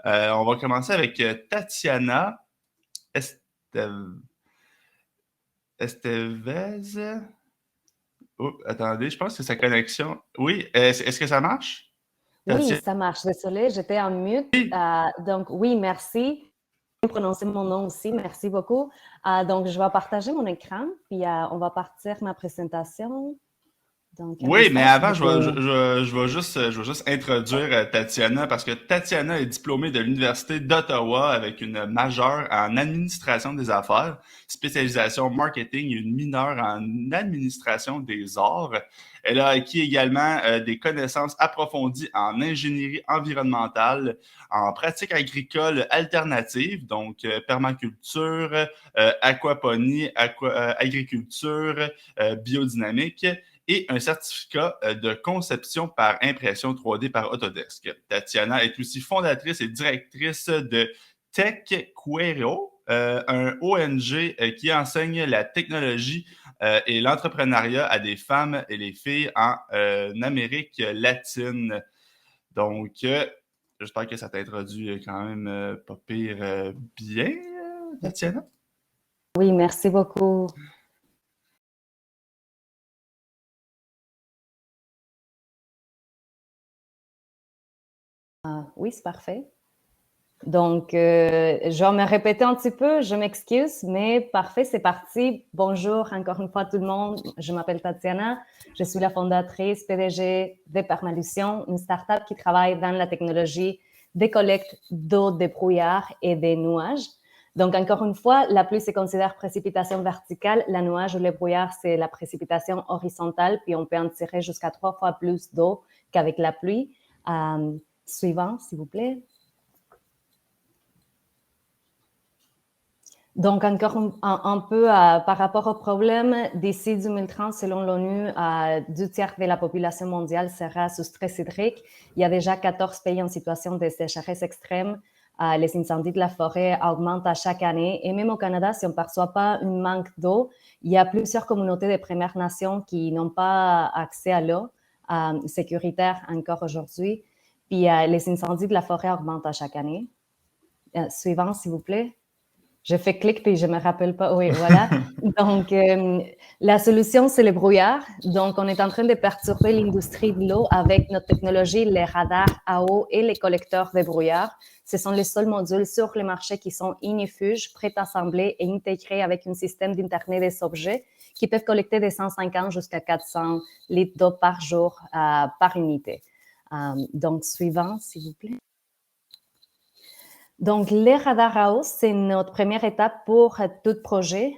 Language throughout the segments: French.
On va commencer avec Tatiana Estevez. Oh, attendez, je pense que sa connexion. Oui, est-ce que ça marche? Oui, ça marche. Désolée, j'étais en mute. Donc, oui, merci. Prononcer mon nom aussi, merci beaucoup. Donc, je vais partager mon écran, puis on va partir ma présentation. Donc, oui, mais avant, je vais juste introduire Tatiana parce que Tatiana est diplômée de l'Université d'Ottawa avec une majeure en administration des affaires, spécialisation marketing et une mineure en administration des arts. Elle a acquis également des connaissances approfondies en ingénierie environnementale, en pratiques agricoles alternatives, donc permaculture, aquaponie, agriculture, biodynamique, et un certificat de conception par impression 3D par Autodesk. Tatiana est aussi fondatrice et directrice de TechQuero, un ONG qui enseigne la technologie et l'entrepreneuriat à des femmes et les filles en Amérique latine. Donc, j'espère que ça t'introduit quand même pas pire bien, Tatiana. Oui, merci beaucoup. Oui, c'est parfait. Donc, je vais me répéter un petit peu, je m'excuse, mais parfait, c'est parti. Bonjour encore une fois tout le monde, je m'appelle Tatiana, je suis la fondatrice PDG de Permalution, une start-up qui travaille dans la technologie de collecte d'eau, de brouillard et des nuages. Donc, encore une fois, la pluie se considère précipitation verticale, la nuage ou le brouillard, c'est la précipitation horizontale, puis on peut en tirer jusqu'à 3 fois plus d'eau qu'avec la pluie. Suivant, s'il vous plaît. Donc, encore un peu par rapport au problème, d'ici 2030, selon l'ONU, 2/3 de la population mondiale sera sous stress hydrique. Il y a déjà 14 pays en situation de sécheresse extrême. Les incendies de la forêt augmentent à chaque année. Et même au Canada, si on ne perçoit pas un manque d'eau, il y a plusieurs communautés de Premières Nations qui n'ont pas accès à l'eau sécuritaire encore aujourd'hui. Puis les incendies de la forêt augmentent à chaque année. Suivant, s'il vous plaît. Je fais clic puis je me rappelle pas. Oui, voilà. Donc, la solution, c'est le brouillard. Donc, on est en train de perturber l'industrie de l'eau avec notre technologie, les radars à eau et les collecteurs de brouillard. Ce sont les seuls modules sur le marché qui sont ignifuges, prêts à assembler et intégrés avec un système d'Internet des objets qui peuvent collecter de 150 jusqu'à 400 litres d'eau par jour par unité. Donc, suivant, s'il vous plaît. Donc, les radars à eau, c'est notre première étape pour tout projet.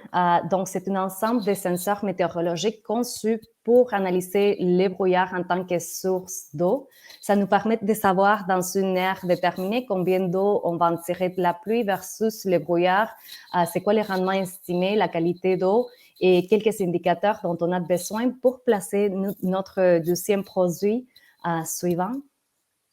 Donc, c'est un ensemble de senseurs météorologiques conçus pour analyser les brouillards en tant que source d'eau. Ça nous permet de savoir dans une aire déterminée combien d'eau on va en tirer de la pluie versus les brouillards, c'est quoi les rendements estimés, la qualité d'eau et quelques indicateurs dont on a besoin pour placer notre deuxième produit suivant,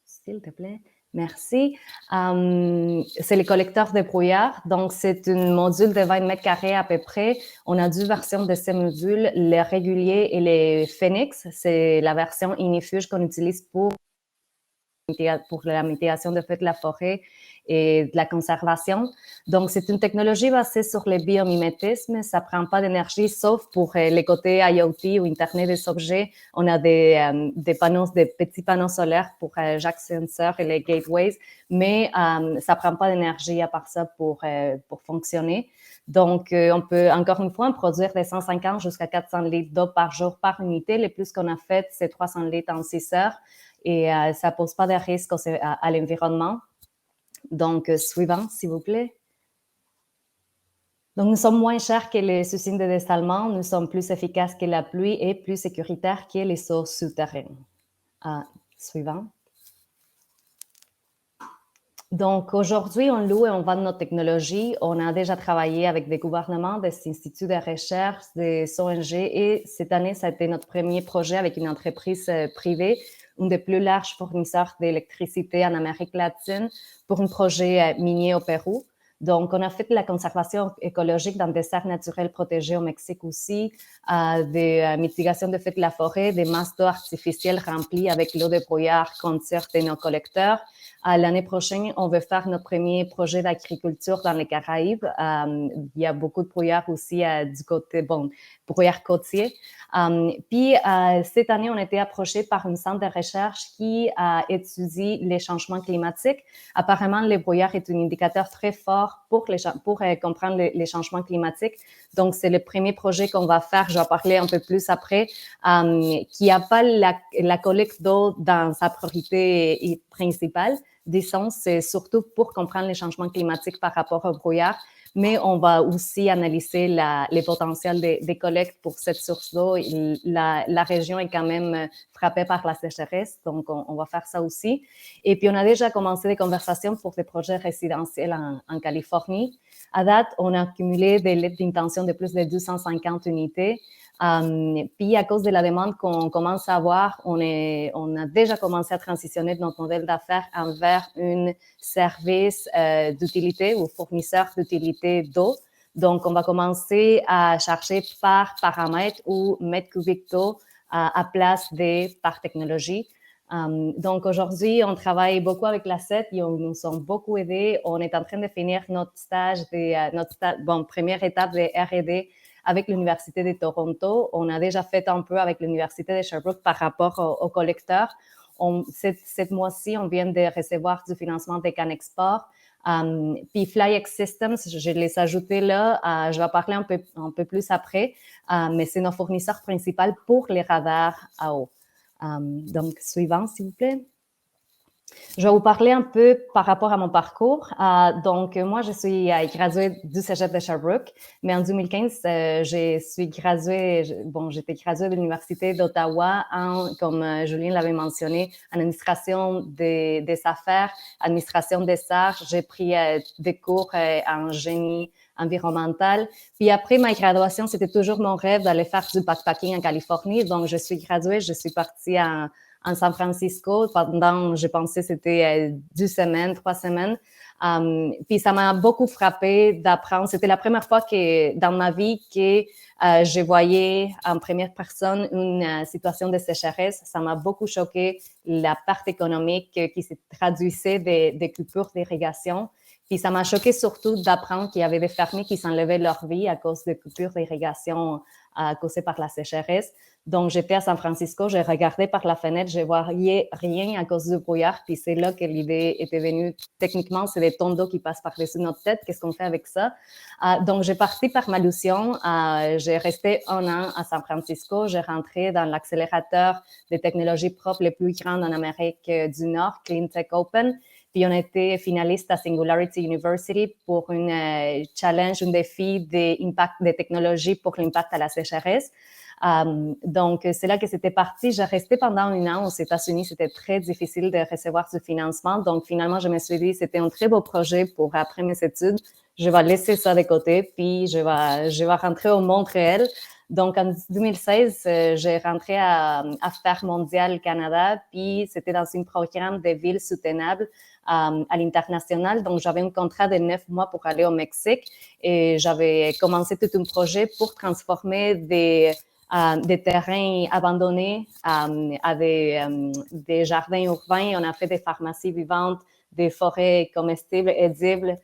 s'il te plaît. Merci. C'est les collecteurs de brouillard. Donc, c'est un module de 20 mètres carrés à peu près. On a deux versions de ces modules, les réguliers et les Phoenix. C'est la version ignifuge qu'on utilise pour la mitigation de feux de la forêt et de la conservation. Donc, c'est une technologie basée sur le biomimétisme. Ça ne prend pas d'énergie, sauf pour les côtés IoT ou Internet des objets. On a des petits panneaux solaires pour chaque sensor et les gateways, mais ça ne prend pas d'énergie à part ça pour fonctionner. Donc, on peut, encore une fois, produire de 150 jusqu'à 400 litres d'eau par jour par unité. Le plus qu'on a fait, c'est 300 litres en 6 heures. Et ça ne pose pas de risque à l'environnement. Donc, suivant, s'il vous plaît. Donc, nous sommes moins chers que les usines de dessalement, nous sommes plus efficaces que la pluie et plus sécuritaires que les sources souterraines. Suivant. Donc, aujourd'hui, on loue et on vend notre technologie. On a déjà travaillé avec des gouvernements, des instituts de recherche, des ONG et cette année, ça a été notre premier projet avec une entreprise privée, un des plus larges fournisseurs d'électricité en Amérique latine pour un projet minier au Pérou. Donc, on a fait de la conservation écologique dans des serres naturelles protégées au Mexique aussi, des mitigations de feu de la forêt, des masses d'eau artificielles remplies avec l'eau de brouillard qu'on tire de nos collecteurs. L'année prochaine, on veut faire notre premier projet d'agriculture dans les Caraïbes. Il y a beaucoup de brouillard aussi du côté, brouillard côtier. Puis, cette année, on a été approché par un centre de recherche qui étudie les changements climatiques. Apparemment, le brouillard est un indicateur très fort pour comprendre les changements climatiques. Donc, c'est le premier projet qu'on va faire. Je vais parler un peu plus après, qui n'a pas la collecte d'eau dans sa priorité principale. Disons, c'est surtout pour comprendre les changements climatiques par rapport au brouillard, mais on va aussi analyser les potentiels des collectes pour cette source d'eau. La région est quand même frappée par la sécheresse, donc on va faire ça aussi. Et puis, on a déjà commencé des conversations pour des projets résidentiels en Californie. À date, on a accumulé des lettres d'intention de plus de 250 unités. Puis, à cause de la demande qu'on commence à avoir, on a déjà commencé à transitionner de notre modèle d'affaires vers un service d'utilité ou fournisseur d'utilité d'eau. Donc, on va commencer à charger par paramètre ou mètre cubique d'eau à place de par technologie. Donc, aujourd'hui, on travaille beaucoup avec la CET. Ils nous ont beaucoup aidés. On est en train de finir notre stage, première étape de R&D avec l'Université de Toronto. On a déjà fait un peu avec l'Université de Sherbrooke par rapport aux collecteurs. Cette mois-ci, on vient de recevoir du financement des CanExport. Puis FlyX Systems, je les ai ajoutés là. Je vais parler un peu plus après, mais c'est nos fournisseurs principaux pour les radars à eau. Donc, suivant, s'il vous plaît. Je vais vous parler un peu par rapport à mon parcours. Donc, moi, je suis graduée du Cégep de Sherbrooke, mais en 2015, j'étais graduée de l'Université d'Ottawa comme Julien l'avait mentionné, en administration des affaires, administration des arts. J'ai pris des cours en génie environnemental. Puis après ma graduation, c'était toujours mon rêve d'aller faire du backpacking en Californie. Donc, je suis graduée, je suis partie en San Francisco pendant, je pensais, c'était 2 semaines, 3 semaines. Puis ça m'a beaucoup frappé d'apprendre. C'était la première fois que dans ma vie que je voyais en première personne une situation de sécheresse. Ça m'a beaucoup choqué la part économique qui se traduisait des coupures d'irrigation. Puis ça m'a choqué surtout d'apprendre qu'il y avait des fermiers qui s'enlevaient leur vie à cause de coupures d'irrigation causées par la sécheresse. Donc, j'étais à San Francisco, j'ai regardé par la fenêtre, je voyais rien à cause du brouillard, puis c'est là que l'idée était venue. Techniquement, c'est des tonnes d'eau qui passent par-dessus notre tête. Qu'est-ce qu'on fait avec ça? Donc, j'ai parti par Malusion. J'ai resté 1 an à San Francisco. J'ai rentré dans l'accélérateur des technologies propres les plus grandes en Amérique du Nord, Clean Tech Open. Puis on a été finaliste à Singularity University pour un challenge, un défi des technologies pour l'impact à la sécheresse. Donc, c'est là que c'était parti. J'ai resté pendant 1 an aux États-Unis. C'était très difficile de recevoir ce financement. Donc, finalement, je me suis dit, c'était un très beau projet pour après mes études. Je vais laisser ça de côté, puis je vais rentrer au monde réel. Donc, en 2016, j'ai rentré à Affaires mondiales Canada, puis c'était dans un programme de villes soutenables à l'international. Donc, j'avais un contrat de 9 mois pour aller au Mexique et j'avais commencé tout un projet pour transformer des terrains abandonnés à des jardins urbains. On a fait des pharmacies vivantes, des forêts comestibles, édibles,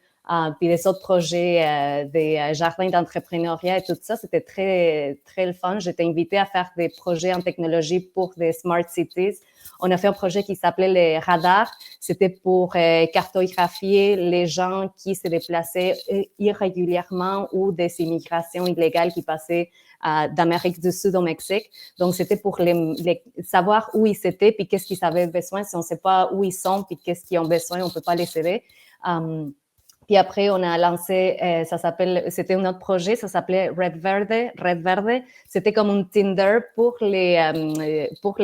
puis des autres projets, des jardins d'entrepreneuriat et tout ça. C'était très, très le fun. J'étais invitée à faire des projets en technologie pour des smart cities. On a fait un projet qui s'appelait les radars. C'était pour cartographier les gens qui se déplaçaient irrégulièrement ou des immigrations illégales qui passaient d'Amérique du Sud au Mexique. Donc, c'était pour les savoir où ils étaient puis qu'est-ce qu'ils avaient besoin. Si on ne sait pas où ils sont puis qu'est-ce qu'ils ont besoin, on ne peut pas les aider. Puis après, on a lancé, c'était un autre projet, ça s'appelait Red Verde. C'était comme un Tinder pour les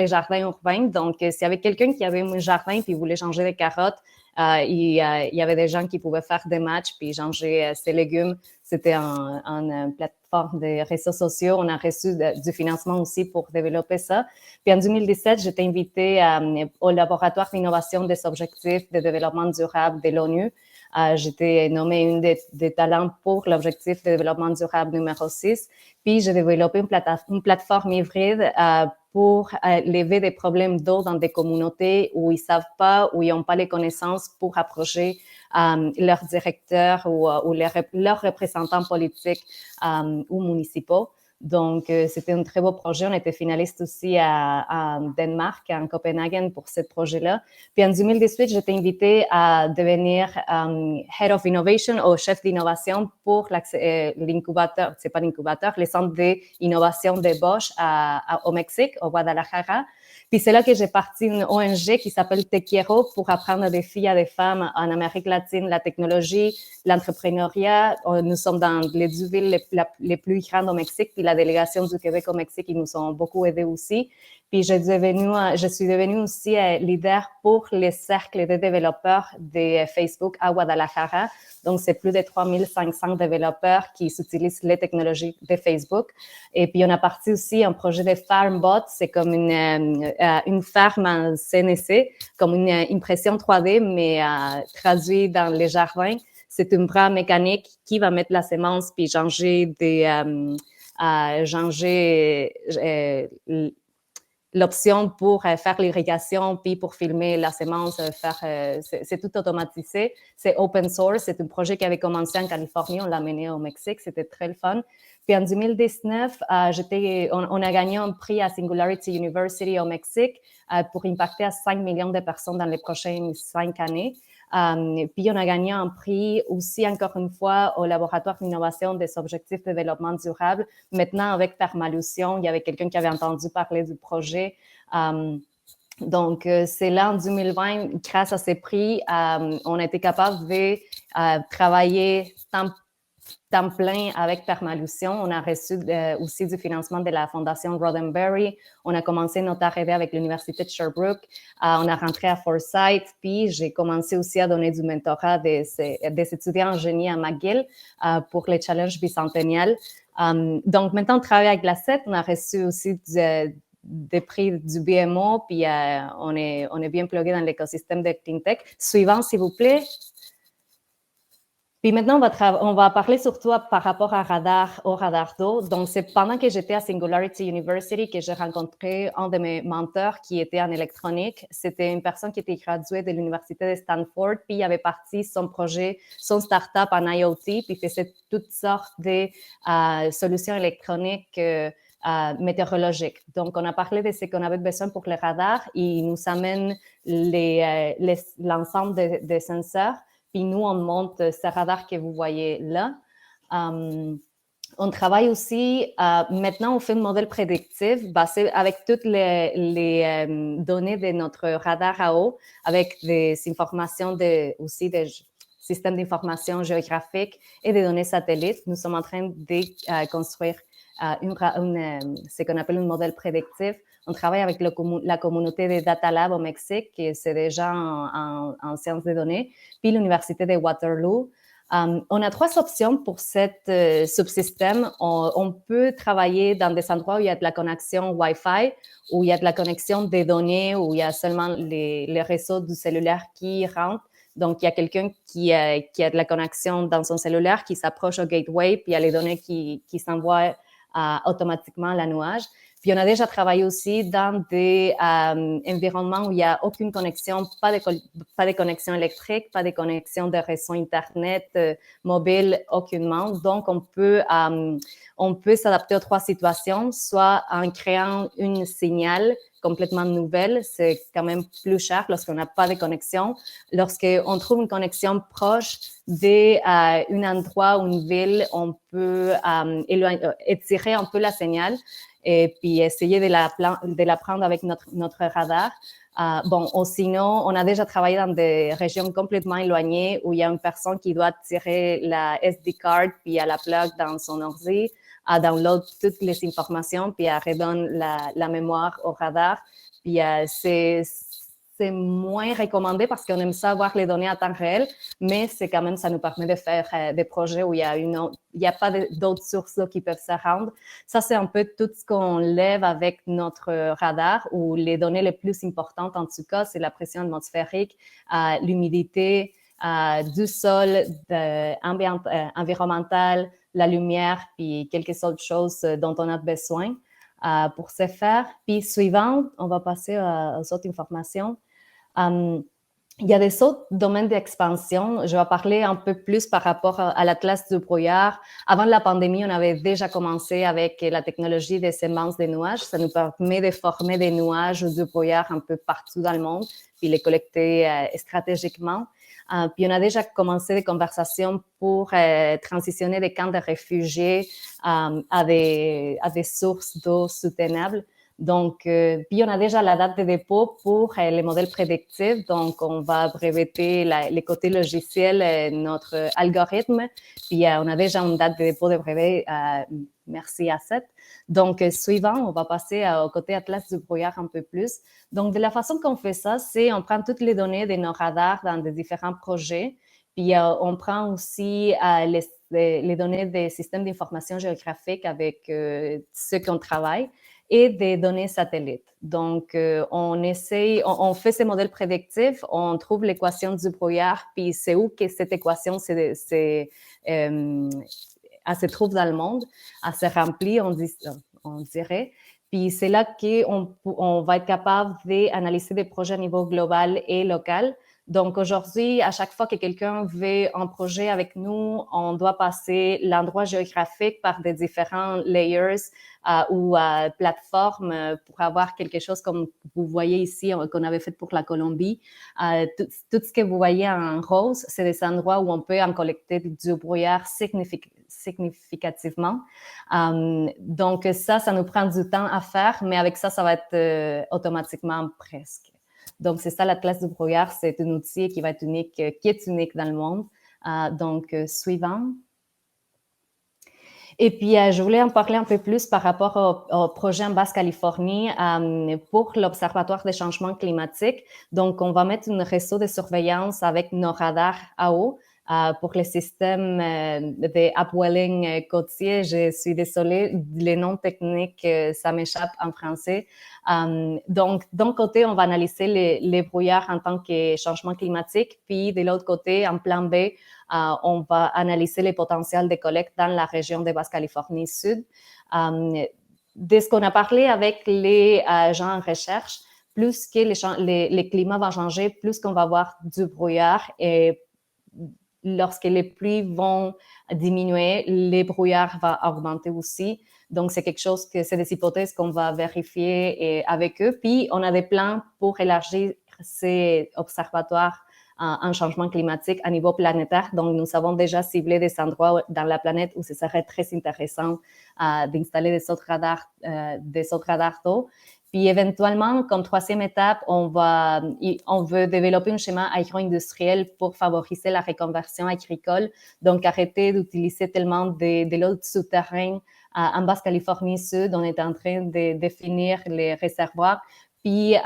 jardins urbains. Donc, s'il y avait quelqu'un qui avait un jardin puis voulait changer des carottes, il y avait des gens qui pouvaient faire des matchs puis changer ses légumes. C'était en plateforme des réseaux sociaux. On a reçu du financement aussi pour développer ça. Puis en 2017, j'étais invitée au laboratoire d'innovation des objectifs de développement durable de l'ONU. J'étais nommée une des talents pour l'objectif de développement durable numéro 6. Puis, j'ai développé une plateforme hybride pour lever des problèmes d'eau dans des communautés où ils savent pas, où ils n'ont pas les connaissances pour approcher leurs directeurs ou leurs représentants politiques ou municipaux. Donc, c'était un très beau projet. On était finaliste aussi à Danemark, en Copenhague, pour ce projet-là. Puis en 2018, j'étais invitée à devenir Head of Innovation ou chef d'innovation pour l'incubateur, c'est pas l'incubateur, le centre d'innovation de Bosch au Mexique, au Guadalajara. Puis c'est là que j'ai parti une ONG qui s'appelle Te Quiero pour apprendre des filles et des femmes en Amérique latine la technologie, l'entrepreneuriat. Nous sommes dans les 10 villes les plus grandes au Mexique, puis la délégation du Québec au Mexique, ils nous ont beaucoup aidés aussi. Puis je suis devenue aussi leader pour les cercles de développeurs de Facebook à Guadalajara. Donc, c'est plus de 3500 développeurs qui utilisent les technologies de Facebook. Et puis, on a parti aussi un projet de FarmBot. C'est comme une ferme en CNC, comme une impression 3D, mais traduit dans les jardins. C'est un bras mécanique qui va mettre la semence puis changer l'option pour faire l'irrigation, puis pour filmer la semence, c'est tout automatisé. C'est open source, c'est un projet qui avait commencé en Californie, on l'a mené au Mexique, c'était très le fun. Puis en 2019, on a gagné un prix à Singularity University au Mexique pour impacter à 5 millions de personnes dans les prochaines 5 années. Puis on a gagné un prix aussi, encore une fois, au laboratoire d'innovation des objectifs de développement durable. Maintenant, avec Permalution, il y avait quelqu'un qui avait entendu parler du projet. Donc, c'est là, en 2020, grâce à ces prix, on a été capable de travailler temps plein avec Permalution. On a reçu aussi du financement de la Fondation Roddenberry. On a commencé notre R&D avec l'Université de Sherbrooke. On a rentré à Forsyth. Puis, j'ai commencé aussi à donner du mentorat des étudiants en génie à McGill pour les challenges bicentennials. Donc, maintenant, on travaille avec la CET. On a reçu aussi des prix du BMO. Puis, on est bien plugué dans l'écosystème de CleanTech. Suivant, s'il vous plaît. Puis maintenant, on va parler surtout par rapport au radar d'eau. Donc, c'est pendant que j'étais à Singularity University que j'ai rencontré un de mes mentors qui était en électronique. C'était une personne qui était graduée de l'Université de Stanford, puis il avait parti son projet, son start-up en IoT, puis faisait toutes sortes de solutions électroniques météorologiques. Donc, on a parlé de ce qu'on avait besoin pour le radar. Il nous amène l'ensemble des senseurs. Puis nous, on monte ce radar que vous voyez là. On travaille aussi, maintenant, on fait un modèle prédictif basé avec toutes les données de notre radar à eau, avec des informations aussi des systèmes d'information géographique et des données satellites. Nous sommes en train de construire ce qu'on appelle un modèle prédictif. On travaille avec la communauté des Data Lab au Mexique, qui c'est déjà en sciences des données, puis l'Université de Waterloo. On a 3 options pour cet subsystème. On peut travailler dans des endroits où il y a de la connexion Wi-Fi, où il y a de la connexion des données, où il y a seulement les réseaux du cellulaire qui rentrent. Donc, il y a quelqu'un qui a de la connexion dans son cellulaire, qui s'approche au gateway, puis il y a les données qui s'envoient automatiquement à la nuage. Puis, on a déjà travaillé aussi dans des environnements où il n'y a aucune connexion, pas de connexion électrique, pas de connexion de réseau Internet mobile, aucunement. Donc, on peut s'adapter aux 3 situations, soit en créant une signal complètement nouvelle, c'est quand même plus cher lorsqu'on n'a pas de connexion. Lorsqu'on trouve une connexion proche d'un endroit ou une ville, on peut étirer un peu la signal et puis essayer de la prendre avec notre radar. Sinon, on a déjà travaillé dans des régions complètement éloignées où il y a une personne qui doit tirer la SD card puis elle la plug dans son ordi, elle download toutes les informations puis elle redonne la mémoire au radar. Puis c'est moins recommandé parce qu'on aime ça avoir les données à temps réel, mais c'est quand même, ça nous permet de faire des projets où il y a pas d'autres sources qui peuvent se rendre. Ça, c'est un peu tout ce qu'on lève avec notre radar, où les données les plus importantes, en tout cas, c'est la pression atmosphérique, l'humidité, du sol, environnemental, la lumière, puis quelques autres choses dont on a besoin pour se faire. Puis suivant, on va passer aux autres informations. Il y a des autres domaines d'expansion. Je vais parler un peu plus par rapport à l'Atlas du brouillard. Avant la pandémie, on avait déjà commencé avec la technologie des semences de nuages. Ça nous permet de former des nuages ou du brouillard un peu partout dans le monde, puis les collecter stratégiquement. Puis on a déjà commencé des conversations pour transitionner des camps de réfugiés à des sources d'eau soutenables. Donc, puis on a déjà la date de dépôt pour les modèles prédictifs. Donc, on va breveter les côtés logiciels, notre algorithme. Puis, on a déjà une date de dépôt de brevet. Merci à Seth. Donc, suivant, on va passer au côté Atlas du brouillard un peu plus. Donc, de la façon qu'on fait ça, c'est on prend toutes les données de nos radars dans des différents projets. Puis, on prend aussi les données des systèmes d'information géographique avec ceux qu'on travaille et des données satellites. Donc, on fait ces modèles prédictifs, on trouve l'équation du brouillard, puis c'est où que cette équation elle se trouve dans le monde, elle se remplit, on dirait. Puis c'est là qu'on va être capable d'analyser des projets à niveau global et local. Donc aujourd'hui, à chaque fois que quelqu'un veut un projet avec nous, on doit passer l'endroit géographique par des différents layers ou plateformes pour avoir quelque chose comme vous voyez ici, qu'on avait fait pour la Colombie. Tout ce que vous voyez en rose, c'est des endroits où on peut en collecter du brouillard significativement. Donc ça nous prend du temps à faire, mais avec ça va être automatiquement presque. Donc, c'est ça, l'Atlas du brouillard, c'est un outil qui va être unique, qui est unique dans le monde. Donc, suivant. Et puis, je voulais en parler un peu plus par rapport au projet en Basse-Californie pour l'Observatoire des changements climatiques. Donc, on va mettre un réseau de surveillance avec nos radars à eau pour le système de upwelling côtier. Je suis désolée, les noms techniques, ça m'échappe en français. Donc, d'un côté, on va analyser les brouillards en tant que changement climatique, puis de l'autre côté, en plan B, on va analyser les potentiels de collecte dans la région de Basse-Californie Sud. De ce qu'on a parlé avec les gens en recherche, plus que les climats vont changer, plus qu'on va avoir du brouillard et lorsque les pluies vont diminuer, les brouillards vont augmenter aussi. Donc, c'est quelque chose c'est des hypothèses qu'on va vérifier avec eux. Puis, on a des plans pour élargir ces observatoires en changement climatique à niveau planétaire. Donc, nous avons déjà ciblé des endroits dans la planète où ce serait très intéressant d'installer des autres radars d'eau. Puis, éventuellement, comme troisième étape, on veut développer un schéma agro-industriel pour favoriser la reconversion agricole. Donc, arrêter d'utiliser tellement de l'eau souterraine en Basse-Californie Sud. On est en train de définir les réservoirs. Puis,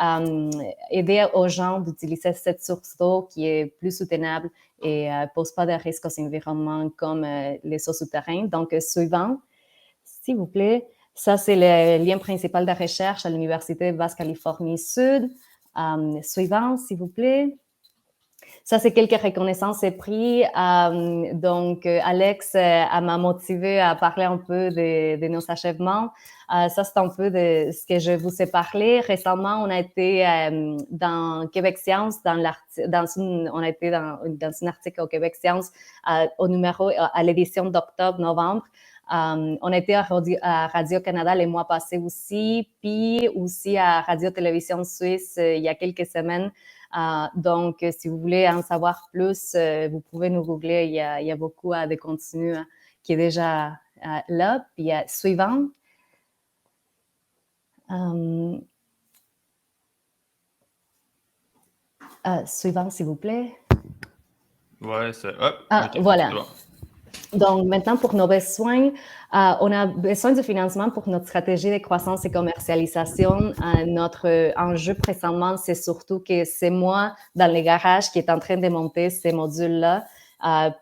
aider aux gens d'utiliser cette source d'eau qui est plus soutenable et pose pas de risques aux environnements comme les eaux souterraines. Donc, suivant, s'il vous plaît. Ça, c'est le lien principal de recherche à l'Université de Basse-Californie Sud. Suivant, s'il vous plaît. Ça, c'est quelques reconnaissances et prix. Donc, Alex m'a motivé à parler un peu de nos achèvements. Ça, c'est un peu de ce que je vous ai parlé. Récemment, on a été dans Québec Science, on a été dans un article au Québec Science à l'édition d'octobre-novembre. On a été à Radio-Canada les mois passés aussi, puis aussi à Radio-Télévision Suisse il y a quelques semaines. Donc, si vous voulez en savoir plus, vous pouvez nous googler. Il y a beaucoup de contenu qui est déjà là. Puis, suivant. Suivant, s'il vous plaît. Ouais, c'est... Hop, okay, voilà. Donc, maintenant, pour nos besoins, on a besoin de financement pour notre stratégie de croissance et commercialisation. Notre enjeu présentement, c'est surtout que c'est moi, dans les garages, qui est en train de monter ces modules-là.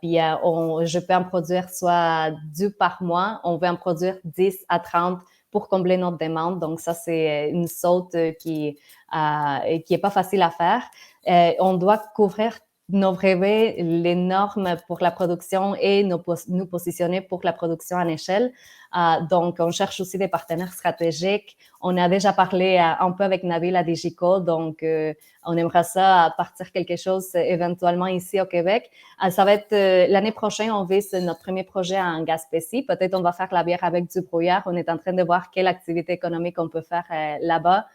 Puis, je peux en produire soit 2 par mois. On veut en produire 10 à 30 pour combler notre demande. Donc, ça, c'est une saute qui est pas facile à faire. On doit couvrir nos brevets, les normes pour la production et nous positionner pour la production en échelle. Donc, on cherche aussi des partenaires stratégiques. On a déjà parlé un peu avec Nabil à Digico, donc on aimerait ça partir quelque chose éventuellement ici au Québec. Ça va être l'année prochaine, on vise notre premier projet en Gaspésie. Peut-être on va faire la bière avec du brouillard. On est en train de voir quelle activité économique on peut faire là-bas.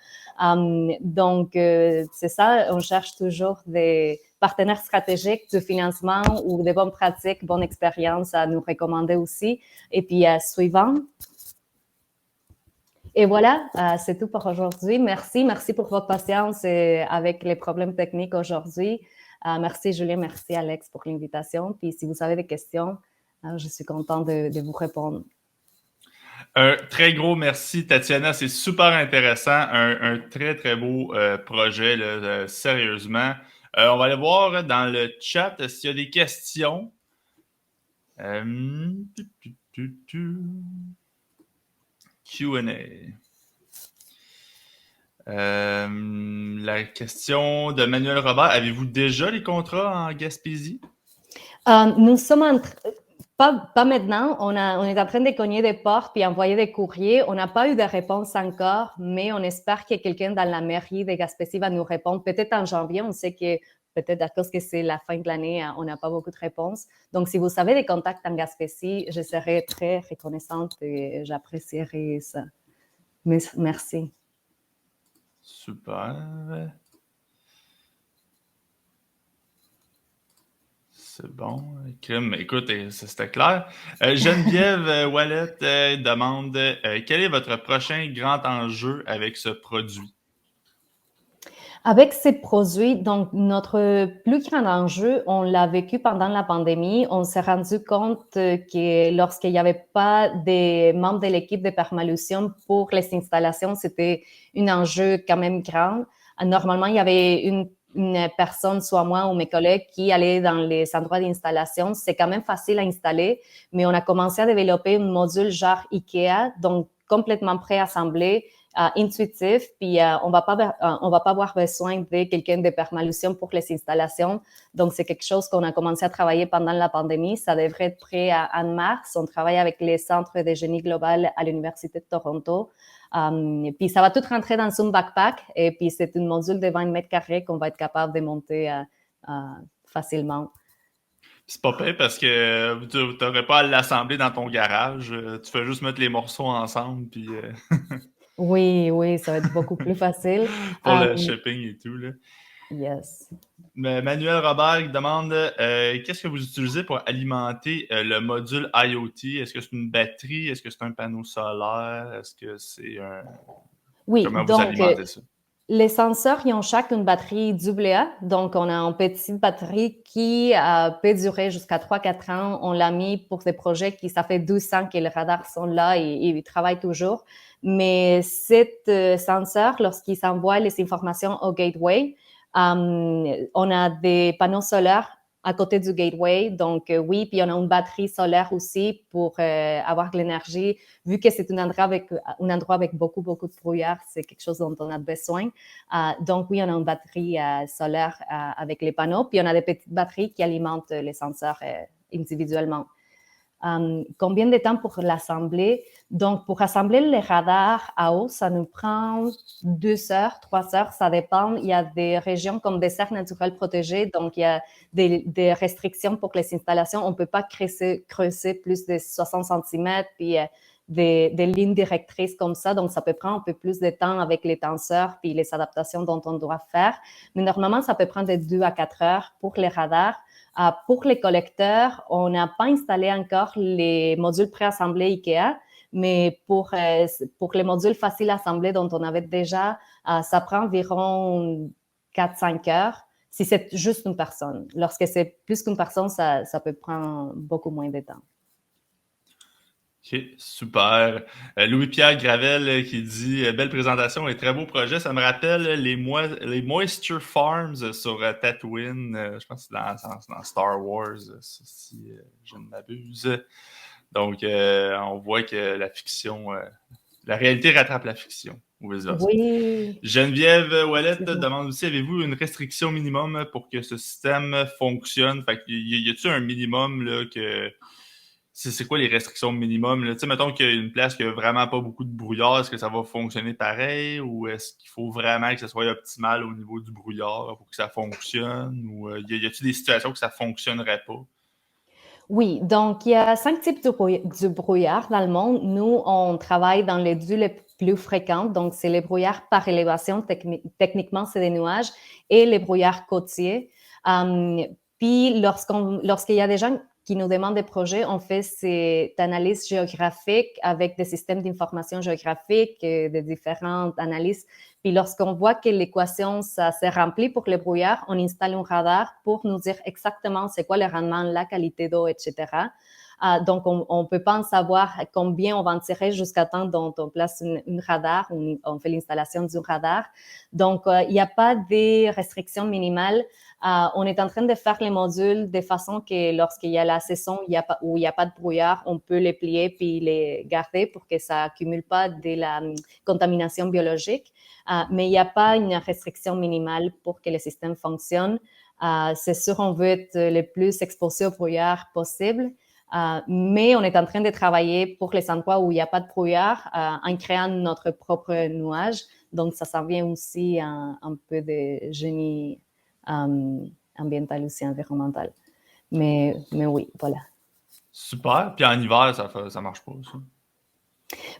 Donc, c'est ça, on cherche toujours des partenaires stratégiques, du financement ou des bonnes pratiques, bonnes expériences à nous recommander aussi. Et puis, suivant. Et voilà, c'est tout pour aujourd'hui. Merci pour votre patience avec les problèmes techniques aujourd'hui. Merci Julien, merci Alex pour l'invitation. Puis si vous avez des questions, je suis contente de vous répondre. Un très gros merci, Tatiana. C'est super intéressant. Un très, très beau projet, là, sérieusement. On va aller voir dans le chat s'il y a des questions. Q&A. La question de Manuel Robert. Avez-vous déjà les contrats en Gaspésie? Nous sommes pas maintenant. On est en train de cogner des portes puis envoyer des courriers. On n'a pas eu de réponse encore, mais on espère que quelqu'un dans la mairie de Gaspésie va nous répondre. Peut-être en janvier. On sait que peut-être à cause que c'est la fin de l'année, on n'a pas beaucoup de réponses. Donc, si vous avez des contacts en Gaspésie, je serais très reconnaissante et j'apprécierais ça. Merci. Super. C'est bon. Écoute, c'était clair. Geneviève Wallet demande quel est votre prochain grand enjeu avec ce produit? Avec ces produits, donc notre plus grand enjeu, on l'a vécu pendant la pandémie. On s'est rendu compte que lorsqu'il n'y avait pas des membres de l'équipe de permalution pour les installations, c'était un enjeu quand même grand. Normalement, il y avait une personne, soit moi ou mes collègues, qui allait dans les endroits d'installation. C'est quand même facile à installer, mais on a commencé à développer un module genre IKEA, donc complètement préassemblé, intuitif, puis on va pas avoir besoin de quelqu'un de permalution pour les installations. Donc, c'est quelque chose qu'on a commencé à travailler pendant la pandémie. Ça devrait être prêt en mars. On travaille avec les centres de génie global à l'Université de Toronto. Puis, ça va tout rentrer dans un backpack. Et puis, c'est une module de 20 mètres carrés qu'on va être capable de monter facilement. C'est pas pire parce que tu n'aurais pas à l'assembler dans ton garage. Tu fais juste mettre les morceaux ensemble puis Oui, ça va être beaucoup plus facile. pour le shipping et tout, là. Yes. Mais Manuel Robert demande qu'est-ce que vous utilisez pour alimenter le module IoT? Est-ce que c'est une batterie? Est-ce que c'est un panneau solaire? Est-ce que c'est un... Oui, Comment vous donc alimentez ça? les senseurs, ils ont chaque une batterie AA. Donc, on a une petite batterie qui peut durer jusqu'à 3-4 ans. On l'a mis pour des projets qui, ça fait 12 ans que les radars sont là et ils travaillent toujours. Mais cet senseur, lorsqu'il s'envoie les informations au gateway, on a des panneaux solaires à côté du gateway. Donc, oui, puis on a une batterie solaire aussi pour avoir de l'énergie. Vu que c'est un endroit avec beaucoup de brouillard, c'est quelque chose dont on a besoin. Donc, oui, on a une batterie solaire avec les panneaux. Puis, on a des petites batteries qui alimentent les senseurs individuellement. Combien de temps pour l'assembler? Donc, pour assembler les radars à eau, ça nous prend 2 heures, 3 heures, ça dépend. Il y a des régions comme des aires naturelles protégées, donc il y a des restrictions pour les installations. On ne peut pas creuser plus de 60 cm, puis des lignes directrices comme ça, donc ça peut prendre un peu plus de temps avec les tenseurs puis les adaptations dont on doit faire. Mais normalement, ça peut prendre de 2 à 4 heures pour les radars. Pour les collecteurs, on n'a pas installé encore les modules préassemblés IKEA, mais pour les modules faciles à assembler dont on avait déjà, ça prend environ 4-5 heures si c'est juste une personne. Lorsque c'est plus qu'une personne, ça peut prendre beaucoup moins de temps. OK, super. Louis-Pierre Gravel qui dit belle présentation et très beau projet. Ça me rappelle les Moisture Farms sur Tatooine. Je pense que c'est dans Star Wars, si je ne m'abuse. Donc, on voit que la fiction La réalité rattrape la fiction, ou vice-versa. Oui, Geneviève Ouellet effectivement. demande aussi, avez-vous une restriction minimum pour que ce système fonctionne? Fait que y a-t-il un minimum là, que c'est quoi les restrictions minimum? Tu sais, mettons qu'il y a une place qui a vraiment pas beaucoup de brouillard, est-ce que ça va fonctionner pareil ou est-ce qu'il faut vraiment que ça soit optimal au niveau du brouillard pour que ça fonctionne? Ou y a-t-il des situations que ça fonctionnerait pas? Oui, donc il y a 5 types de brouillard dans le monde. Nous, on travaille dans les deux les plus fréquents. Donc, c'est les brouillards par élévation, techniquement, c'est des nuages, et les brouillards côtiers. Puis, lorsqu'il y a des gens qui nous demandent des projets, on fait cette analyse géographique avec des systèmes d'information géographique, de différentes analyses. Puis lorsqu'on voit que l'équation ça s'est remplie pour les brouillards, on installe un radar pour nous dire exactement c'est quoi le rendement, la qualité d'eau, etc. Donc, on peut pas en savoir combien on va en tirer jusqu'à temps dont on place une radar, on fait l'installation d'un radar. Donc, il n'y a pas de restrictions minimales. On est en train de faire les modules de façon que lorsqu'il y a la saison où il n'y a pas de brouillard, on peut les plier puis les garder pour que ça accumule pas de la contamination biologique. Mais il n'y a pas une restriction minimale pour que le système fonctionne. C'est sûr, on veut être le plus exposé au brouillard possible. Mais on est en train de travailler pour les endroits où il n'y a pas de brouillard en créant notre propre nuage. Donc, ça vient aussi un peu de génie ambiental aussi, environnemental. Mais oui, voilà. Super. Puis en hiver, ça marche pas, ça.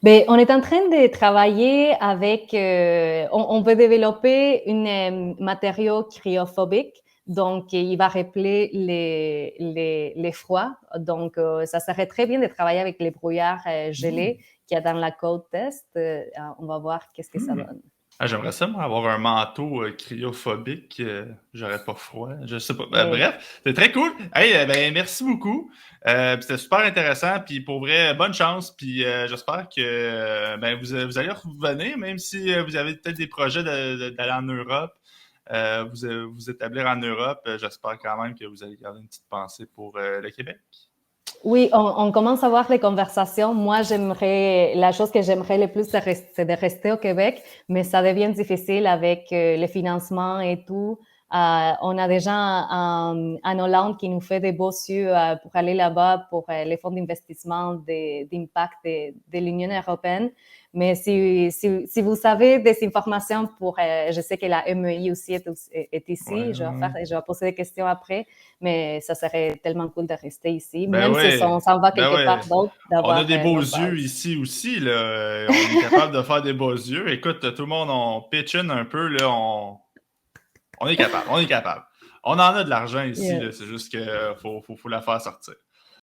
Ben, on est en train de travailler avec, on veut développer un matériau cryophobique, donc il va rappeler les froids. Donc, ça serait très bien de travailler avec les brouillards gelés qu'il y a dans la côte est. On va voir qu'est-ce que ça donne. Ah, j'aimerais ça, moi, avoir un manteau cryophobique. J'aurais pas froid. Je sais pas. Oui. Bref, c'est très cool. Hey, ben, merci beaucoup. C'était super intéressant. Puis pour vrai, bonne chance. Puis j'espère que ben, vous allez revenir, même si vous avez peut-être des projets d'aller en Europe, vous établir en Europe. J'espère quand même que vous allez garder une petite pensée pour le Québec. Oui, on commence à avoir les conversations. Moi, la chose que j'aimerais le plus, c'est de rester au Québec, mais ça devient difficile avec les financements et tout. On a des gens en Hollande qui nous fait des beaux yeux pour aller là-bas pour les fonds d'investissement d'impact de l'Union européenne. Mais si vous savez des informations je sais que la MEI aussi est ici, Ouais, je vais poser des questions après, mais ça serait tellement cool de rester ici, ben même si ouais, on s'en va ben quelque ouais. part d'autre, On a d'avoir des beaux notre yeux base. ici aussi, là. On est capable de faire des beaux yeux. Écoute, tout le monde, on pitch in un peu, là. On est capable, on est capable. On en a de l'argent ici, Yeah. là. C'est juste que faut la faire sortir.